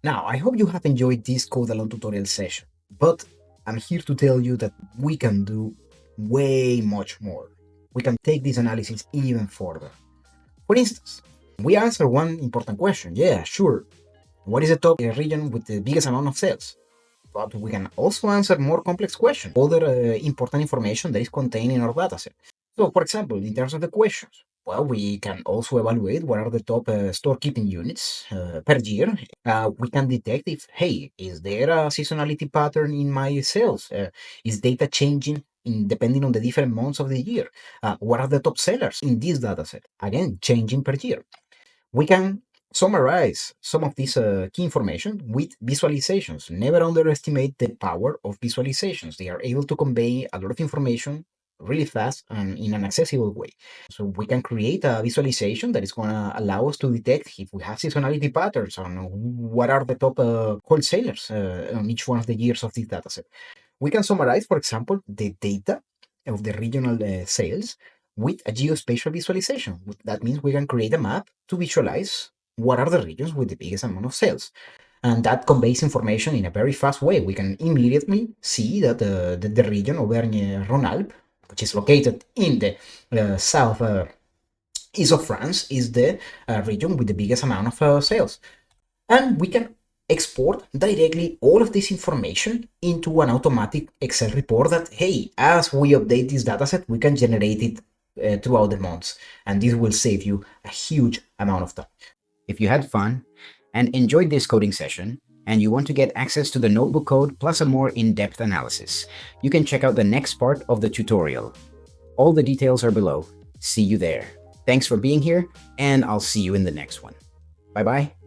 Now, I hope you have enjoyed this code along tutorial session, but I'm here to tell you that we can do way much more. We can take this analysis even further. For instance, we answer one important question. Yeah, sure. What is the top region with the biggest amount of sales? But we can also answer more complex questions, other important information that is contained in our dataset. So, for example, in terms of the questions, well, we can also evaluate what are the top store-keeping units per year. We can detect if, hey, is there a seasonality pattern in my sales? Is data changing depending on the different months of the year? What are the top sellers in this dataset? Again, changing per year. We can summarize some of this key information with visualizations. Never underestimate the power of visualizations. They are able to convey a lot of information really fast and in an accessible way. So we can create a visualization that is going to allow us to detect if we have seasonality patterns on what are the top wholesalers on each one of the years of this dataset. We can summarize, for example, the data of the regional sales with a geospatial visualization. That means we can create a map to visualize what are the regions with the biggest amount of sales. And that conveys information in a very fast way. We can immediately see that the region Auvergne-Rhône-Alpes, which is located in the south east of France, is the region with the biggest amount of sales. And we can export directly all of this information into an automatic Excel report that, hey, as we update this dataset, we can generate it throughout the months. And this will save you a huge amount of time. If you had fun and enjoyed this coding session, and you want to get access to the notebook code plus a more in-depth analysis, you can check out the next part of the tutorial. All the details are below. See you there. Thanks for being here, and I'll see you in the next one. Bye-bye.